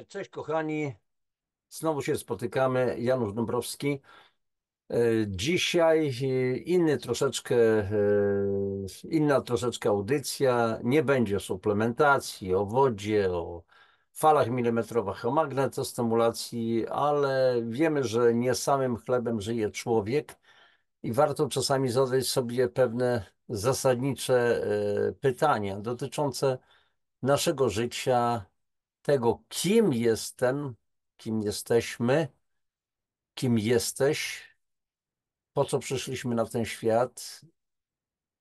Cześć kochani, znowu się spotykamy. Janusz Dąbrowski. Dzisiaj inna troszeczkę audycja. Nie będzie o suplementacji, o wodzie, o falach milimetrowych, o magnetostymulacji, ale wiemy, że nie samym chlebem żyje człowiek i warto czasami zadać sobie pewne zasadnicze pytania dotyczące naszego życia, tego, kim jestem, kim jesteśmy, kim jesteś, po co przyszliśmy na ten świat,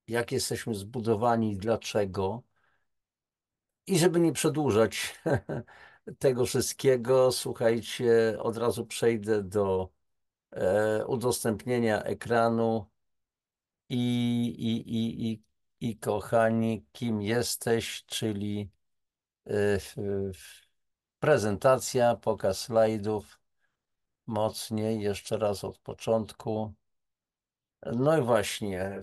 jak jesteśmy zbudowani i dlaczego. I żeby nie przedłużać tego wszystkiego, słuchajcie, od razu przejdę do udostępnienia ekranu i, i kochani, kim jesteś, czyli e, prezentacja, pokaz slajdów. Mocniej, jeszcze raz od początku. No i właśnie,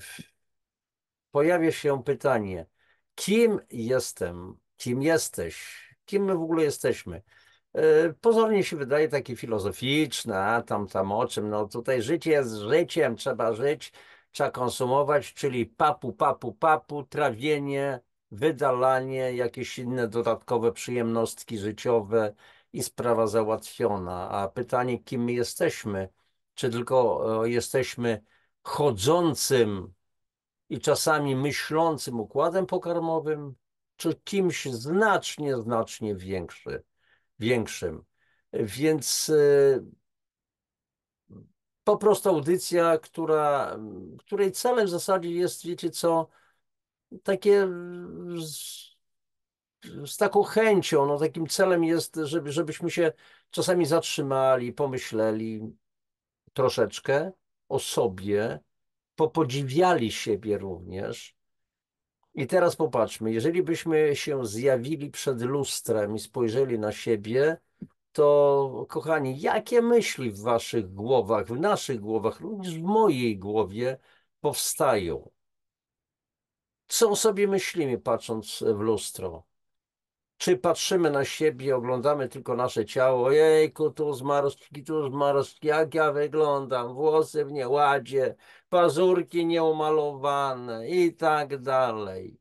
pojawia się pytanie, kim jestem? Kim jesteś? Kim my w ogóle jesteśmy? Pozornie się wydaje takie filozoficzne, a tam o czym? No tutaj życie jest życiem, trzeba żyć, trzeba konsumować, czyli papu, trawienie, wydalanie, jakieś inne dodatkowe przyjemnostki życiowe i sprawa załatwiona. A pytanie, kim my jesteśmy? Czy tylko jesteśmy chodzącym i czasami myślącym układem pokarmowym, czy kimś znacznie większym. Więc po prostu audycja, której celem w zasadzie jest, wiecie co, takie z taką chęcią, no takim celem jest, żebyśmy się czasami zatrzymali, pomyśleli troszeczkę o sobie, popodziwiali siebie również. I teraz popatrzmy, jeżeli byśmy się zjawili przed lustrem i spojrzeli na siebie, to kochani, jakie myśli w waszych głowach, w naszych głowach, również w mojej głowie powstają? Co sobie myślimy, patrząc w lustro? Czy patrzymy na siebie, oglądamy tylko nasze ciało? Ojejku, tu zmarszczki, jak ja wyglądam, włosy w nieładzie, pazurki nieumalowane i tak dalej.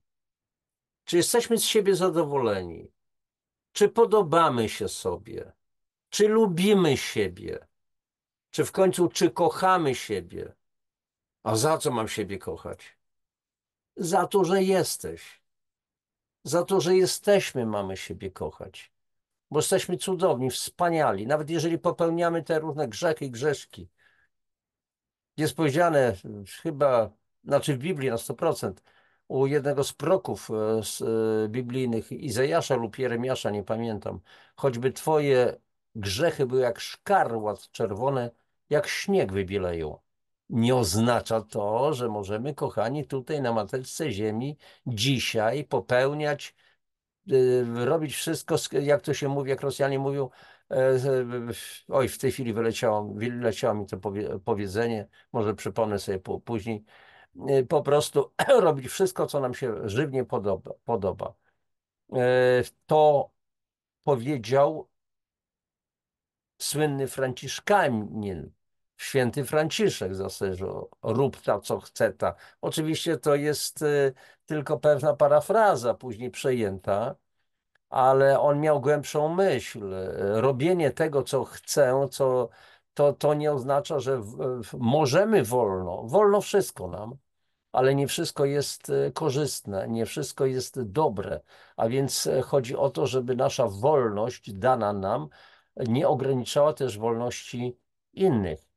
Czy jesteśmy z siebie zadowoleni? Czy podobamy się sobie? Czy lubimy siebie? Czy w końcu, czy kochamy siebie? A za co mam siebie kochać? Za to, że jesteś. Za to, że jesteśmy, mamy siebie kochać. Bo jesteśmy cudowni, wspaniali. Nawet jeżeli popełniamy te różne grzechy i grzeszki. Jest powiedziane chyba, znaczy w Biblii na 100%, u jednego z proków biblijnych, Izajasza lub Jeremiasza, nie pamiętam, choćby twoje grzechy były jak szkarłat czerwone, jak śnieg wybieleją. Nie oznacza to, że możemy, kochani, tutaj na mateczce ziemi dzisiaj popełniać, robić wszystko, jak to się mówi, jak Rosjanie mówią, oj, w tej chwili wyleciało mi to powiedzenie, może przypomnę sobie później, po prostu robić wszystko, co nam się żywnie podoba. To powiedział słynny franciszkanin, święty Franciszek z Asyżu, rób ta, co chce ta. Oczywiście to jest tylko pewna parafraza, później przejęta, ale on miał głębszą myśl. Robienie tego, co chcę, to nie oznacza, że możemy wolno. Wolno wszystko nam, ale nie wszystko jest korzystne, nie wszystko jest dobre. A więc chodzi o to, żeby nasza wolność dana nam nie ograniczała też wolności innych.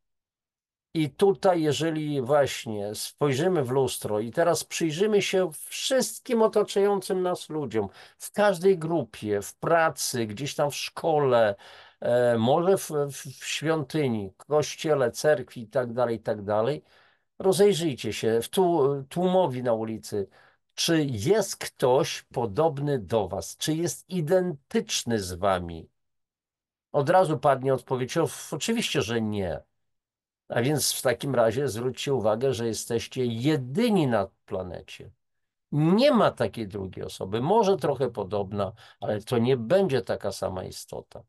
I tutaj, jeżeli właśnie spojrzymy w lustro i teraz przyjrzymy się wszystkim otaczającym nas ludziom, w każdej grupie, w pracy, gdzieś tam w szkole, może w świątyni, kościele, cerkwi i tak dalej, rozejrzyjcie się w tłumowi na ulicy. Czy jest ktoś podobny do was? Czy jest identyczny z wami? Od razu padnie odpowiedź, oczywiście, że nie. A więc w takim razie zwróćcie uwagę, że jesteście jedyni na planecie. Nie ma takiej drugiej osoby. Może trochę podobna, ale to nie będzie taka sama istota.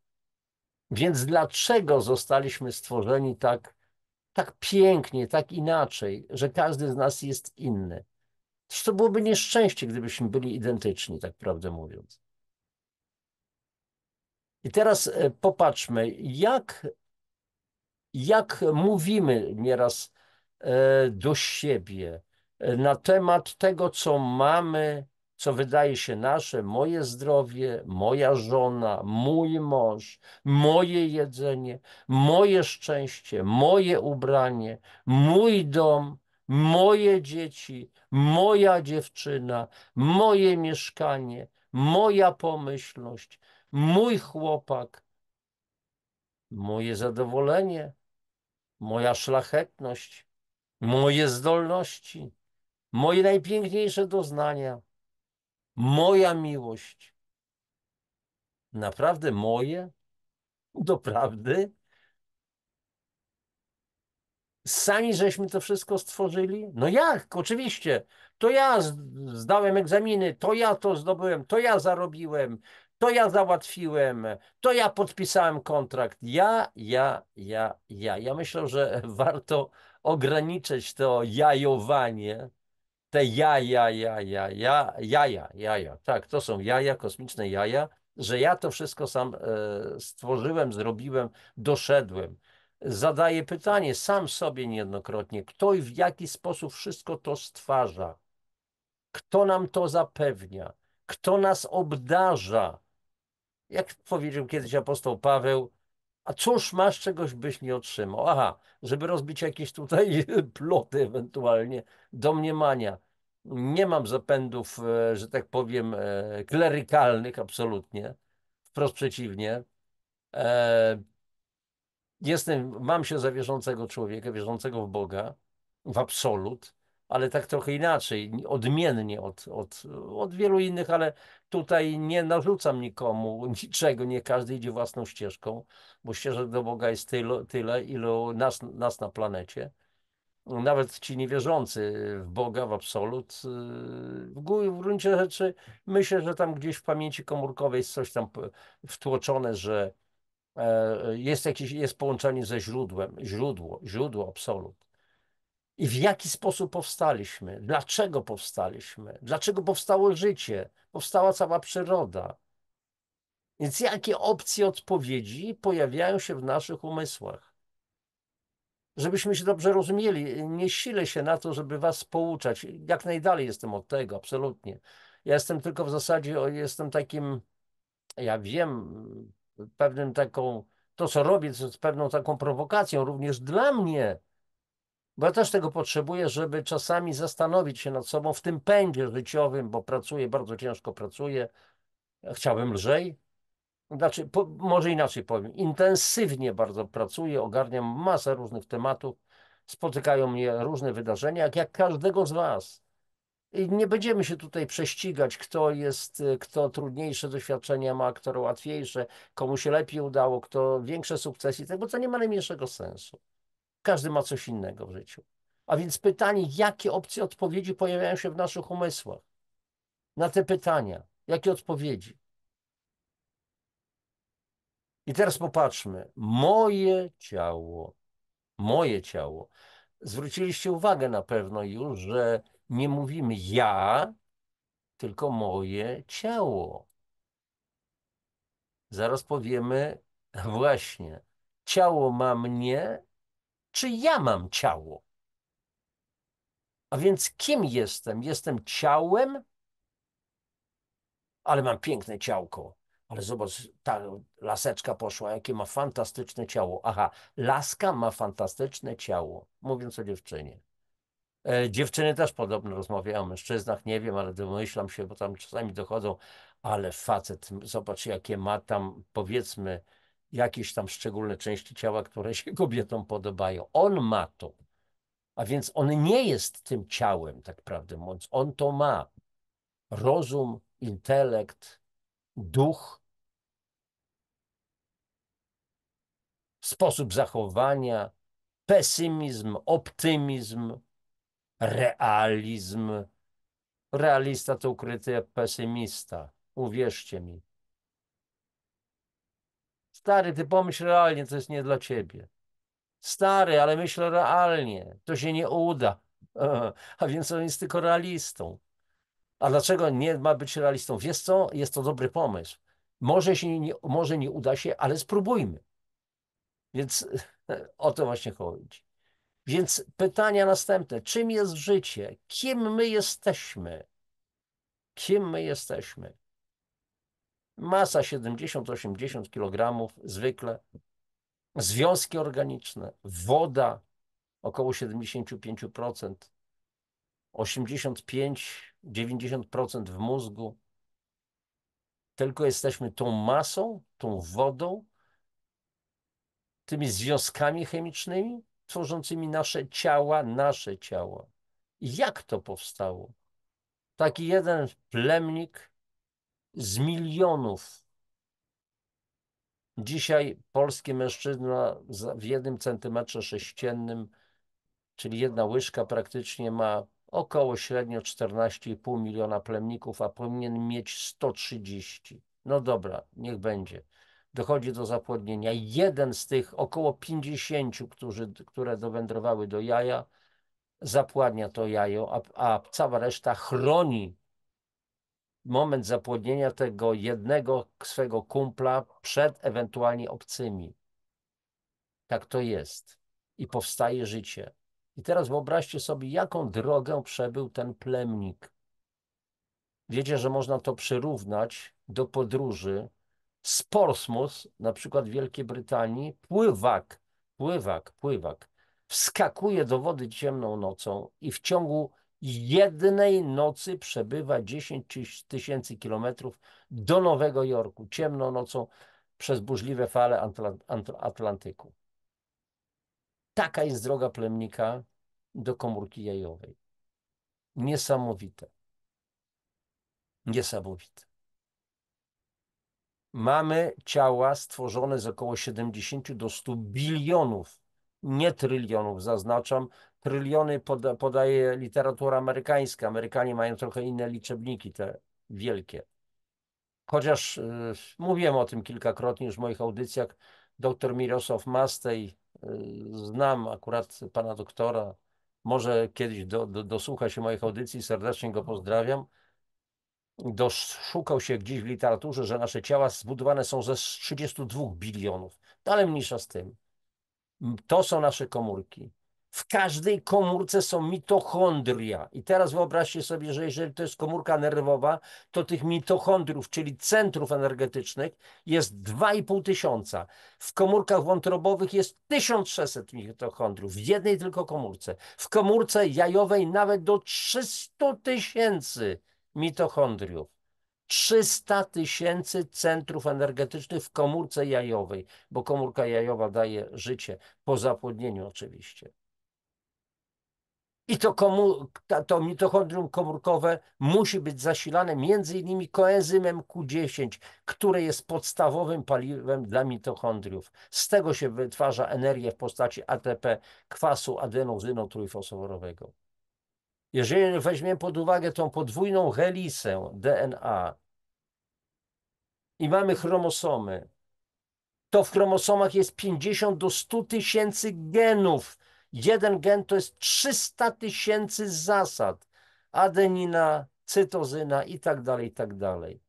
Więc dlaczego zostaliśmy stworzeni tak pięknie, tak inaczej, że każdy z nas jest inny? Przecież to byłoby nieszczęście, gdybyśmy byli identyczni, tak prawdę mówiąc. I teraz popatrzmy, jak mówimy nieraz do siebie na temat tego, co mamy, co wydaje się nasze, moje zdrowie, moja żona, mój mąż, moje jedzenie, moje szczęście, moje ubranie, mój dom, moje dzieci, moja dziewczyna, moje mieszkanie, moja pomyślność, mój chłopak, moje zadowolenie, moja szlachetność, moje zdolności, moje najpiękniejsze doznania, moja miłość. Naprawdę moje? Doprawdy? Sami żeśmy to wszystko stworzyli? No jak? Oczywiście. To ja zdałem egzaminy, to ja to zdobyłem, to ja zarobiłem, to ja załatwiłem, to ja podpisałem kontrakt. Ja. Ja myślę, że warto ograniczyć to jajowanie. Te jaja. Tak, to są jaja, kosmiczne jaja, że ja to wszystko sam stworzyłem, zrobiłem, doszedłem. Zadaję pytanie sam sobie niejednokrotnie, kto i w jaki sposób wszystko to stwarza, kto nam to zapewnia, kto nas obdarza. Jak powiedział kiedyś apostoł Paweł, a cóż masz, czegoś byś nie otrzymał? Aha, żeby rozbić jakieś tutaj ploty ewentualnie, domniemania. Nie mam zapędów, że tak powiem, klerykalnych absolutnie. Wprost przeciwnie. E, mam się za wierzącego człowieka, wierzącego w Boga, w absolut, ale tak trochę inaczej, odmiennie od wielu innych, ale tutaj nie narzucam nikomu niczego, nie każdy idzie własną ścieżką, bo ścieżek do Boga jest tyle ilu nas na planecie. Nawet ci niewierzący w Boga, w absolut, w gruncie rzeczy myślę, że tam gdzieś w pamięci komórkowej jest coś tam wtłoczone, że jest połączenie ze źródłem, źródło, absolut. I w jaki sposób powstaliśmy? Dlaczego powstaliśmy? Dlaczego powstało życie? Powstała cała przyroda. Więc jakie opcje odpowiedzi pojawiają się w naszych umysłach? Żebyśmy się dobrze rozumieli, nie silę się na to, żeby was pouczać. Jak najdalej jestem od tego, absolutnie. Ja jestem tylko w zasadzie, jestem takim, ja wiem, pewnym taką, to co robię, to jest pewną taką prowokacją również dla mnie, bo ja też tego potrzebuję, żeby czasami zastanowić się nad sobą w tym pędzie życiowym, bo pracuję, bardzo ciężko pracuję, chciałbym lżej, znaczy, może inaczej powiem, intensywnie bardzo pracuję, ogarniam masę różnych tematów, spotykają mnie różne wydarzenia, jak każdego z was. I nie będziemy się tutaj prześcigać, kto trudniejsze doświadczenia ma, kto łatwiejsze, komu się lepiej udało, kto większe sukcesy, bo to nie ma najmniejszego sensu. Każdy ma coś innego w życiu. A więc pytanie, jakie opcje odpowiedzi pojawiają się w naszych umysłach? Na te pytania, jakie odpowiedzi? I teraz popatrzmy. Moje ciało. Zwróciliście uwagę na pewno już, że nie mówimy ja, tylko moje ciało. Zaraz powiemy, właśnie, ciało ma mnie, czy ja mam ciało? A więc kim jestem? Jestem ciałem, ale mam piękne ciałko. Ale zobacz, ta laseczka poszła, jakie ma fantastyczne ciało. Aha, laska ma fantastyczne ciało, mówiąc o dziewczynie. Dziewczyny też podobno rozmawiają o mężczyznach, nie wiem, ale domyślam się, bo tam czasami dochodzą, ale facet, zobacz, jakie ma tam, powiedzmy, jakieś tam szczególne części ciała, które się kobietom podobają. On ma to. A więc on nie jest tym ciałem, tak prawdę mówiąc. On to ma. Rozum, intelekt, duch, sposób zachowania, pesymizm, optymizm, realizm, Realista to ukryty pesymista. Uwierzcie mi. Stary, ty pomyśl realnie, to jest nie dla ciebie. Stary, ale myślę realnie. To się nie uda. A więc on jest tylko realistą. A dlaczego nie ma być realistą? Wiesz co? Jest to dobry pomysł. Może nie uda się, ale spróbujmy. Więc o to właśnie chodzi. Więc pytania następne. Czym jest życie? Kim my jesteśmy? Kim my jesteśmy? Masa 70-80 kg zwykle. Związki organiczne, woda około 75%, 85-90% w mózgu. Tylko jesteśmy tą masą, tą wodą, tymi związkami chemicznymi tworzącymi nasze ciała, nasze ciała. I jak to powstało? Taki jeden plemnik z milionów. Dzisiaj polski mężczyzna w 1 cm², czyli jedna łyżka praktycznie ma około średnio 14,5 miliona plemników, a powinien mieć 130. No dobra, niech będzie. Dochodzi do zapłodnienia. Jeden z tych około 50, które dowędrowały do jaja, zapładnia to jajo, a cała reszta chroni moment zapłodnienia tego jednego swego kumpla przed ewentualnie obcymi. Tak to jest. I powstaje życie. I teraz wyobraźcie sobie, jaką drogę przebył ten plemnik. Wiecie, że można to przyrównać do podróży z Portsmouth, na przykład w Wielkiej Brytanii, pływak wskakuje do wody ciemną nocą i w ciągu jednej nocy przebywa 10 tysięcy kilometrów do Nowego Jorku, ciemną nocą przez burzliwe fale Atlantyku. Taka jest droga plemnika do komórki jajowej. Niesamowite. Niesamowite. Mamy ciała stworzone z około 70 do 100 bilionów, nie trylionów, zaznaczam. Tryliony podaje literatura amerykańska. Amerykanie mają trochę inne liczebniki, te wielkie. Chociaż mówiłem o tym kilkakrotnie już w moich audycjach. Dr Mirosław Mastej, znam akurat pana doktora, może kiedyś dosłucha się moich audycji, serdecznie go pozdrawiam. Doszukał się gdzieś w literaturze, że nasze ciała zbudowane są ze 32 bilionów. Ale mniejsza z tym. To są nasze komórki. W każdej komórce są mitochondria. I teraz wyobraźcie sobie, że jeżeli to jest komórka nerwowa, to tych mitochondriów, czyli centrów energetycznych, jest 2,5 tysiąca. W komórkach wątrobowych jest 1600 mitochondriów. W jednej tylko komórce. W komórce jajowej nawet do 300 tysięcy mitochondriów. 300 tysięcy centrów energetycznych w komórce jajowej, bo komórka jajowa daje życie, po zapłodnieniu oczywiście. I to mitochondrium komórkowe musi być zasilane między innymi koenzymem Q10, które jest podstawowym paliwem dla mitochondriów. Z tego się wytwarza energia w postaci ATP, kwasu adenozyno-trójfosforowego. Jeżeli weźmiemy pod uwagę tą podwójną helisę DNA, i mamy chromosomy, to w chromosomach jest 50 do 100 tysięcy genów. Jeden gen to jest 300 tysięcy zasad. Adenina, cytozyna i tak dalej, i tak dalej.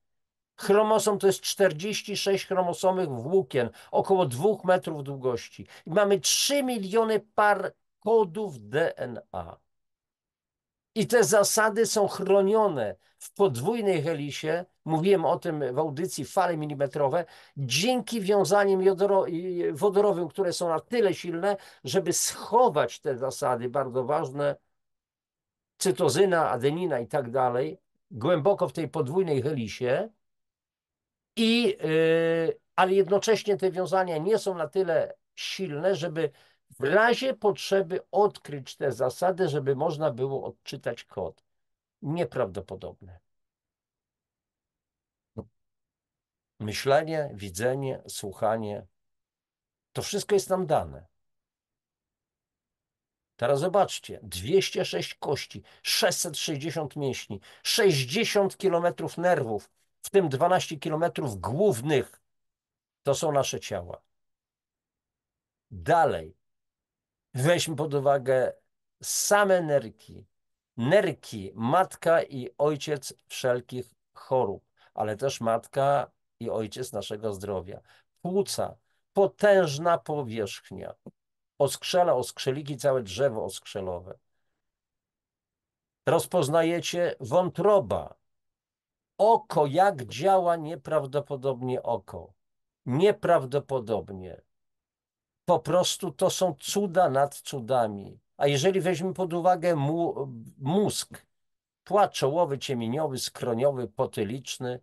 Chromosom to jest 46 chromosomowych włókien, około 2 metrów długości. I mamy 3 miliony par kodów DNA. I te zasady są chronione w podwójnej helisie, mówiłem o tym w audycji, fale milimetrowe, dzięki wiązaniom wodorowym, które są na tyle silne, żeby schować te zasady bardzo ważne, cytozyna, adenina i tak dalej, głęboko w tej podwójnej helisie, ale jednocześnie te wiązania nie są na tyle silne, żeby w razie potrzeby odkryć te zasady, żeby można było odczytać kod. Nieprawdopodobne. Myślenie, widzenie, słuchanie, to wszystko jest nam dane. Teraz zobaczcie, 206 kości, 660 mięśni, 60 kilometrów nerwów, w tym 12 kilometrów głównych. To są nasze ciała. Dalej, weźmy pod uwagę same nerki. Nerki, matka i ojciec wszelkich chorób, ale też matka i ojciec naszego zdrowia. Płuca, potężna powierzchnia. Oskrzela, oskrzeliki, całe drzewo oskrzelowe. Rozpoznajecie wątroba. Oko, jak działa nieprawdopodobnie oko. Nieprawdopodobnie. Po prostu to są cuda nad cudami. A jeżeli weźmiemy pod uwagę mózg, płat czołowy, ciemieniowy, skroniowy, potyliczny,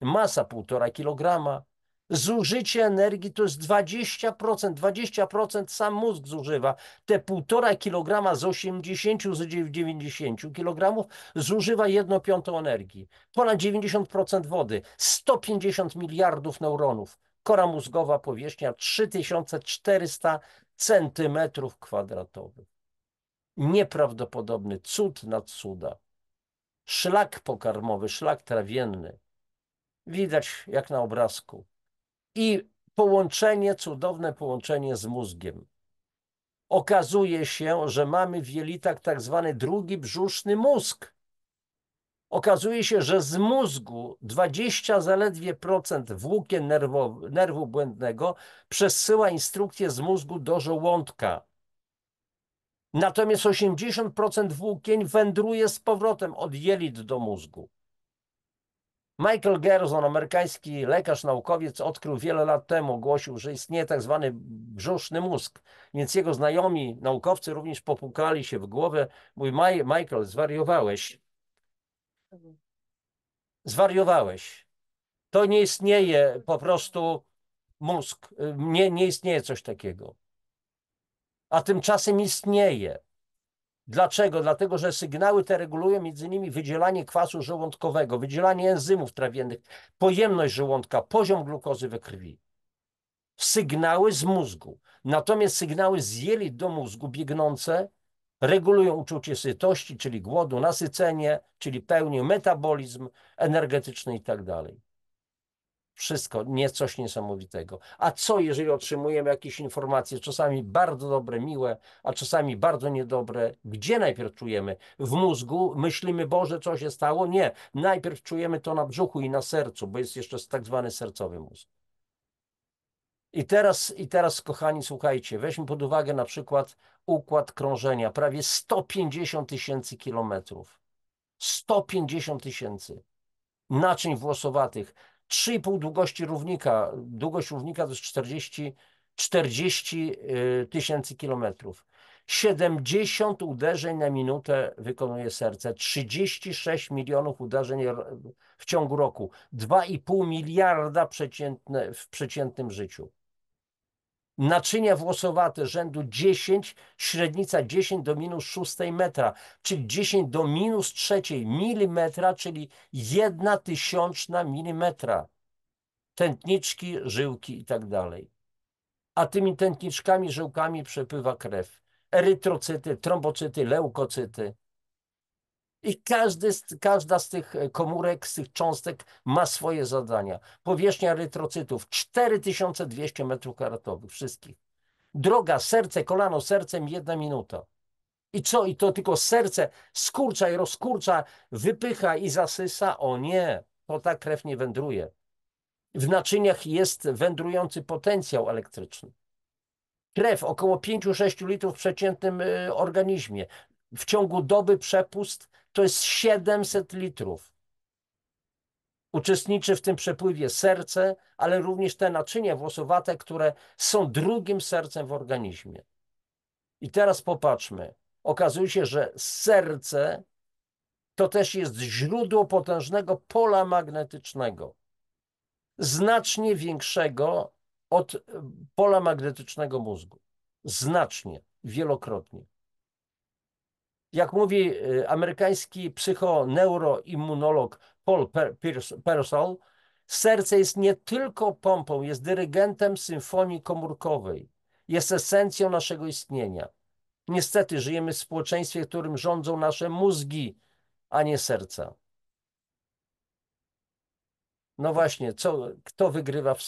masa 1,5 kilograma, zużycie energii to jest 20%, 20% sam mózg zużywa. Te 1,5 kilograma z 80, z 90 kilogramów zużywa 1/5 energii. Ponad 90% wody, 150 miliardów neuronów. Kora mózgowa, powierzchnia 3400 centymetrów kwadratowych. Nieprawdopodobny cud nad cuda. Szlak pokarmowy, szlak trawienny. Widać jak na obrazku. I połączenie, cudowne połączenie z mózgiem. Okazuje się, że mamy w jelitach tak zwany drugi brzuszny mózg. Okazuje się, że z mózgu 20 zaledwie procent włókien nerwu błędnego przesyła instrukcje z mózgu do żołądka. Natomiast 80% włókien wędruje z powrotem od jelit do mózgu. Michael Gerson, amerykański lekarz, naukowiec, odkrył wiele lat temu, ogłosił, że istnieje tak zwany brzuszny mózg. Więc jego znajomi, naukowcy również popukali się w głowę. Mówi, Michael, zwariowałeś. Zwariowałeś. To nie istnieje po prostu mózg. Nie istnieje coś takiego. A tymczasem istnieje. Dlaczego? Dlatego, że sygnały te regulują m.in. wydzielanie kwasu żołądkowego, wydzielanie enzymów trawiennych, pojemność żołądka, poziom glukozy we krwi. Sygnały z mózgu. Natomiast sygnały z jelit do mózgu biegnące regulują uczucie sytości, czyli głodu, nasycenie, czyli pełnię, metabolizm energetyczny i tak dalej. Wszystko, nie coś niesamowitego. A co, jeżeli otrzymujemy jakieś informacje, czasami bardzo dobre, miłe, a czasami bardzo niedobre? Gdzie najpierw czujemy? W mózgu? Myślimy, Boże, co się stało? Nie. Najpierw czujemy to na brzuchu i na sercu, bo jest jeszcze tak zwany sercowy mózg. I teraz, kochani, słuchajcie, weźmy pod uwagę na przykład układ krążenia. Prawie 150 000 kilometrów. 150 000 naczyń włosowatych. 3,5 długości równika. Długość równika to jest 40 tysięcy kilometrów. 70 uderzeń na minutę wykonuje serce. 36 milionów uderzeń w ciągu roku. 2,5 miliarda w przeciętnym życiu. Naczynia włosowate rzędu 10, średnica 10 do -6 metra, czyli 10 do -3 milimetra, czyli 1/1000 milimetra. Tętniczki, żyłki i tak dalej. A tymi tętniczkami, żyłkami przepływa krew. Erytrocyty, trombocyty, leukocyty. I każda z tych komórek, z tych cząstek ma swoje zadania. Powierzchnia erytrocytów 4200 m2 wszystkich. Droga, serce, kolano, sercem 1 minuta. I co? I to tylko serce skurcza i rozkurcza, wypycha i zasysa? O nie, to ta krew nie wędruje. W naczyniach jest wędrujący potencjał elektryczny. Krew około 5-6 litrów w przeciętnym organizmie. W ciągu doby przepust to jest 700 litrów. Uczestniczy w tym przepływie serce, ale również te naczynia włosowate, które są drugim sercem w organizmie. I teraz popatrzmy. Okazuje się, że serce to też jest źródło potężnego pola magnetycznego. Znacznie większego od pola magnetycznego mózgu. Znacznie, wielokrotnie. Jak mówi amerykański psychoneuroimmunolog Paul Pearsall, serce jest nie tylko pompą, jest dyrygentem symfonii komórkowej. Jest esencją naszego istnienia. Niestety żyjemy w społeczeństwie, w którym rządzą nasze mózgi, a nie serca. No właśnie, kto wygrywa w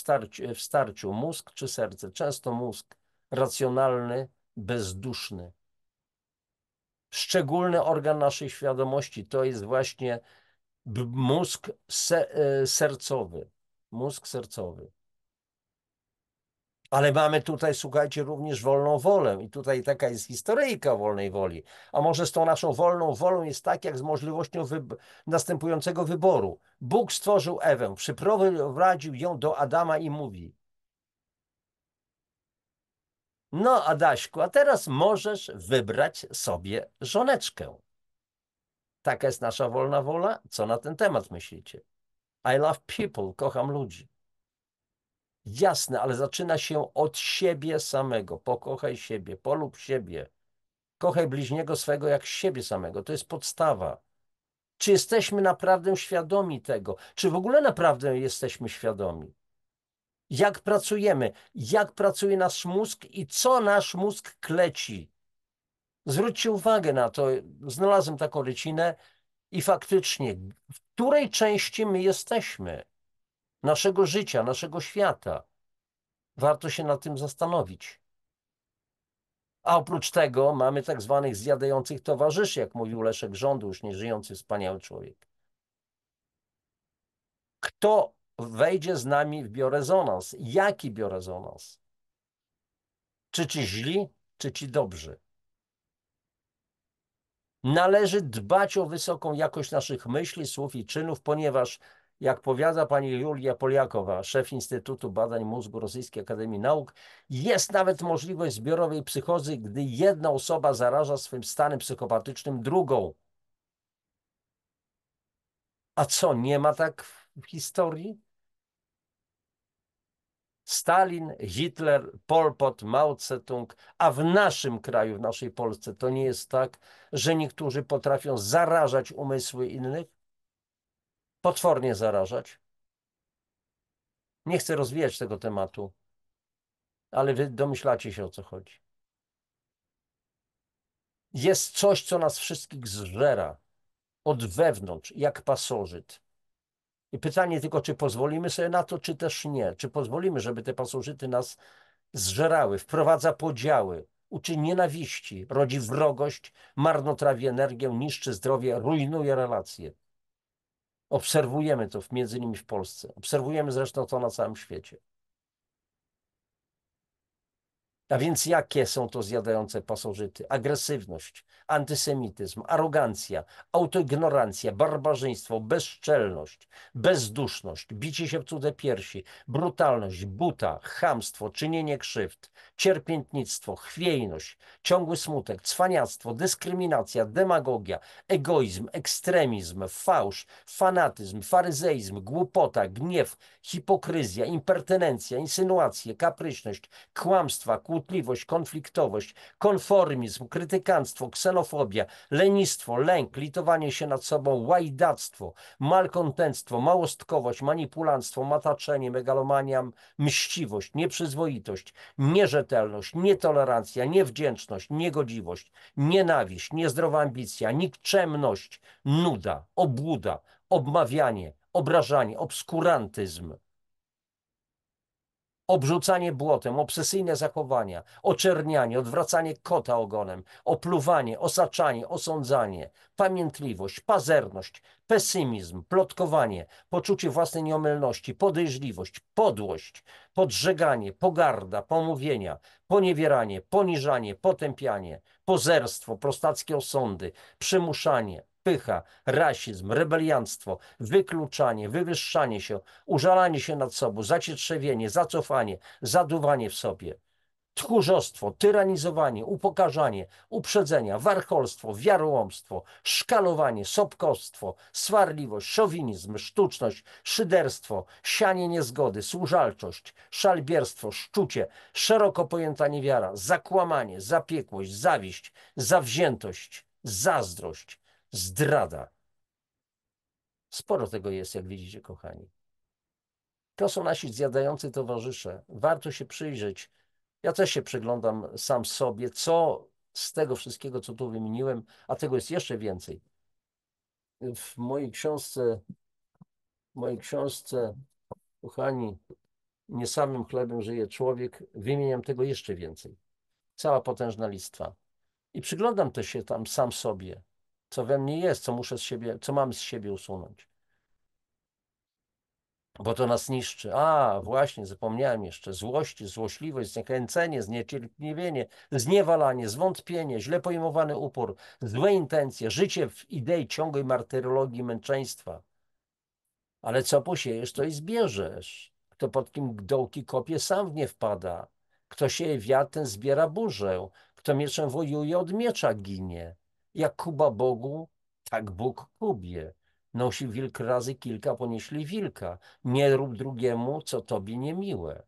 starciu, mózg czy serce? Często mózg, racjonalny, bezduszny. Szczególny organ naszej świadomości to jest właśnie mózg sercowy. Mózg sercowy. Ale mamy tutaj, słuchajcie, również wolną wolę. I tutaj taka jest historyjka wolnej woli. A może z tą naszą wolną wolą jest tak, jak z możliwością następującego wyboru. Bóg stworzył Ewę, przyprowadził ją do Adama i mówi: no, Adaśku, a teraz możesz wybrać sobie żoneczkę. Taka jest nasza wolna wola. Co na ten temat myślicie? I love people, kocham ludzi. Jasne, ale zaczyna się od siebie samego. Pokochaj siebie, polub siebie. Kochaj bliźniego swego jak siebie samego. To jest podstawa. Czy jesteśmy naprawdę świadomi tego? Czy w ogóle naprawdę jesteśmy świadomi? Jak pracujemy? Jak pracuje nasz mózg i co nasz mózg kleci? Zwróćcie uwagę na to. Znalazłem taką rycinę i faktycznie, w której części my jesteśmy? Naszego życia, naszego świata. Warto się nad tym zastanowić. A oprócz tego mamy tak zwanych zjadających towarzyszy, jak mówił Leszek Żądu, już nieżyjący wspaniały człowiek. Kto wejdzie z nami w biorezonans? Jaki biorezonans? Czy ci źli, czy ci dobrzy? Należy dbać o wysoką jakość naszych myśli, słów i czynów, ponieważ, jak powiada pani Julia Poliakowa, szef Instytutu Badań Mózgu Rosyjskiej Akademii Nauk, jest nawet możliwość zbiorowej psychozy, gdy jedna osoba zaraża swym stanem psychopatycznym drugą. A co, nie ma tak w historii? Stalin, Hitler, Pol Pot, Mao Tse-tung, a w naszym kraju, w naszej Polsce to nie jest tak, że niektórzy potrafią zarażać umysły innych? Potwornie zarażać. Nie chcę rozwijać tego tematu, ale wy domyślacie się, o co chodzi. Jest coś, co nas wszystkich zżera od wewnątrz, jak pasożyt. I pytanie tylko, czy pozwolimy sobie na to, czy też nie. Czy pozwolimy, żeby te pasożyty nas zżerały, wprowadza podziały, uczy nienawiści, rodzi wrogość, marnotrawi energię, niszczy zdrowie, rujnuje relacje. Obserwujemy to między innymi w Polsce. Obserwujemy zresztą to na całym świecie. A więc jakie są to zjadające pasożyty? Agresywność, antysemityzm, arogancja, autoignorancja, barbarzyństwo, bezczelność, bezduszność, bicie się w cudze piersi, brutalność, buta, chamstwo, czynienie krzywd, cierpiętnictwo, chwiejność, ciągły smutek, cwaniactwo, dyskryminacja, demagogia, egoizm, ekstremizm, fałsz, fanatyzm, faryzeizm, głupota, gniew, hipokryzja, impertynencja, insynuacje, kapryśność, kłamstwa, kłótliwość, konfliktowość, konformizm, krytykanstwo, ksenofobia, lenistwo, lęk, litowanie się nad sobą, łajdactwo, malkontenctwo, małostkowość, manipulanstwo, mataczenie, megalomania, mściwość, nieprzyzwoitość, nierzetelność, nietolerancja, niewdzięczność, niegodziwość, nienawiść, niezdrowa ambicja, nikczemność, nuda, obłuda, obmawianie, obrażanie, obskurantyzm, obrzucanie błotem, obsesyjne zachowania, oczernianie, odwracanie kota ogonem, opluwanie, osaczanie, osądzanie, pamiętliwość, pazerność, pesymizm, plotkowanie, poczucie własnej nieomylności, podejrzliwość, podłość, podżeganie, pogarda, pomówienia, poniewieranie, poniżanie, potępianie, pozerstwo, prostackie osądy, przymuszanie, pycha, rasizm, rebeliantstwo, wykluczanie, wywyższanie się, użalanie się nad sobą, zacietrzewienie, zacofanie, zaduwanie w sobie, tchórzostwo, tyranizowanie, upokarzanie, uprzedzenia, warcholstwo, wiarołomstwo, szkalowanie, sobkostwo, swarliwość, szowinizm, sztuczność, szyderstwo, sianie niezgody, służalczość, szalbierstwo, szczucie, szeroko pojęta niewiara, zakłamanie, zapiekłość, zawiść, zawziętość, zazdrość, zdrada. Sporo tego jest, jak widzicie, kochani. To są nasi zjadający towarzysze. Warto się przyjrzeć. Ja też się przyglądam sam sobie, co z tego wszystkiego, co tu wymieniłem, a tego jest jeszcze więcej. W mojej książce, kochani, nie samym chlebem żyje człowiek, wymieniam tego jeszcze więcej. Cała potężna listwa. I przyglądam też się tam sam sobie, co we mnie jest, co muszę z siebie, co mam z siebie usunąć. Bo to nas niszczy. A, właśnie, zapomniałem jeszcze. Złość, złośliwość, zniechęcenie, zniecierpliwienie, zniewalanie, zwątpienie, źle pojmowany upór, złe intencje, życie w idei ciągłej martyrologii męczeństwa. Ale co posiejesz, to i zbierzesz. Kto pod kim dołki kopie, sam w nie wpada. Kto sieje wiatr, ten zbiera burzę. Kto mieczem wojuje, od miecza ginie. Jak Kuba Bogu, tak Bóg Kubie. Nosi wilk razy kilka, ponieśli wilka. Nie rób drugiemu, co tobie niemiłe.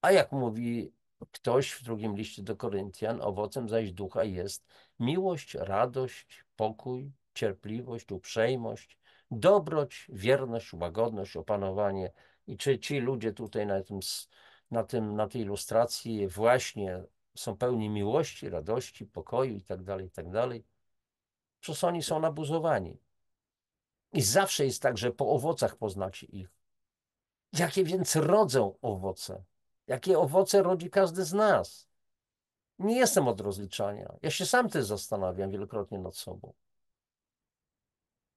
A jak mówi ktoś w drugim liście do Koryntian, owocem zaś ducha jest miłość, radość, pokój, cierpliwość, uprzejmość, dobroć, wierność, łagodność, opanowanie. I czy ci ludzie tutaj na tej ilustracji właśnie są pełni miłości, radości, pokoju i tak dalej, i tak dalej? Przecież oni są nabuzowani. I zawsze jest tak, że po owocach poznacie ich. Jakie więc rodzą owoce? Jakie owoce rodzi każdy z nas? Nie jestem od rozliczania. Ja się sam też zastanawiam wielokrotnie nad sobą.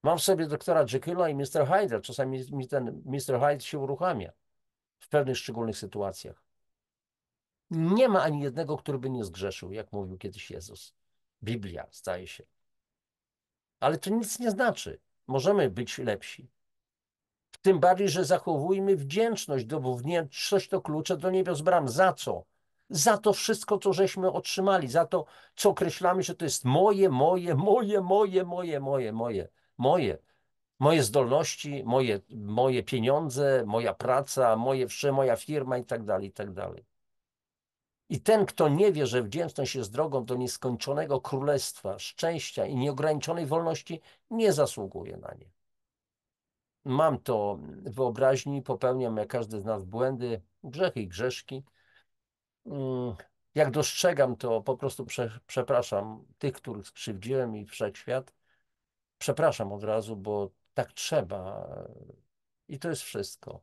Mam w sobie doktora Jekylla i Mr. Hyde'a. Czasami mi ten Mr. Hyde się uruchamia w pewnych szczególnych sytuacjach. Nie ma ani jednego, który by nie zgrzeszył, jak mówił kiedyś Jezus. Biblia, zdaje się. Ale to nic nie znaczy. Możemy być lepsi. Tym bardziej, że zachowujmy wdzięczność, bo wdzięczność to klucze do niebios bram. Za co? Za to wszystko, co żeśmy otrzymali, za to, co określamy, że to jest moje. Moje zdolności, moje pieniądze, moja praca, moja firma i tak dalej, i tak dalej. I ten, kto nie wie, że wdzięczność jest drogą do nieskończonego królestwa, szczęścia i nieograniczonej wolności, nie zasługuje na nie. Mam to w wyobraźni, popełniam jak każdy z nas błędy, grzechy i grzeszki. Jak dostrzegam, to po prostu przepraszam tych, których skrzywdziłem i wszechświat. Przepraszam od razu, bo tak trzeba. I to jest wszystko.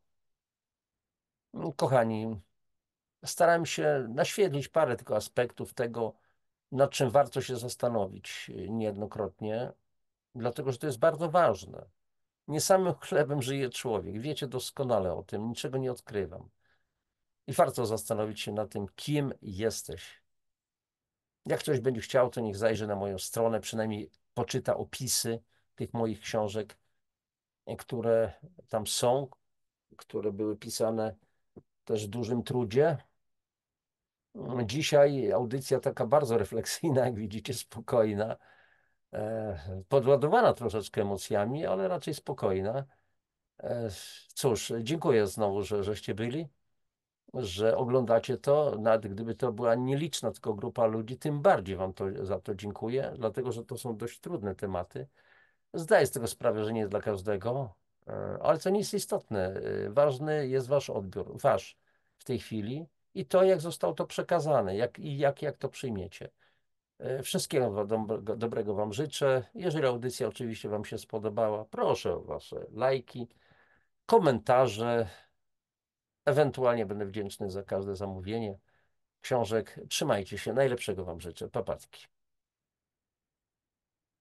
Kochani, starałem się naświetlić parę tylko aspektów tego, nad czym warto się zastanowić niejednokrotnie, dlatego że to jest bardzo ważne. Nie samym chlebem żyje człowiek. Wiecie doskonale o tym, niczego nie odkrywam. I warto zastanowić się nad tym, kim jesteś. Jak ktoś będzie chciał, to niech zajrzy na moją stronę, przynajmniej poczyta opisy tych moich książek, które tam są, które były pisane też w dużym trudzie. Dzisiaj audycja taka bardzo refleksyjna, jak widzicie, spokojna, podładowana troszeczkę emocjami, ale raczej spokojna. Cóż, dziękuję znowu, żeście byli, że oglądacie to. Nawet gdyby to była nieliczna tylko grupa ludzi, tym bardziej wam za to dziękuję, dlatego że to są dość trudne tematy. Zdaję z tego sprawę, że nie jest dla każdego, ale co nie jest istotne. Ważny jest wasz odbiór, wasz w tej chwili i to, jak zostało to przekazane, jak to przyjmiecie. Wszystkiego dobrego wam życzę. Jeżeli audycja oczywiście wam się spodobała, proszę o wasze lajki, komentarze. Ewentualnie będę wdzięczny za każde zamówienie książek. Trzymajcie się. Najlepszego wam życzę. Papatki.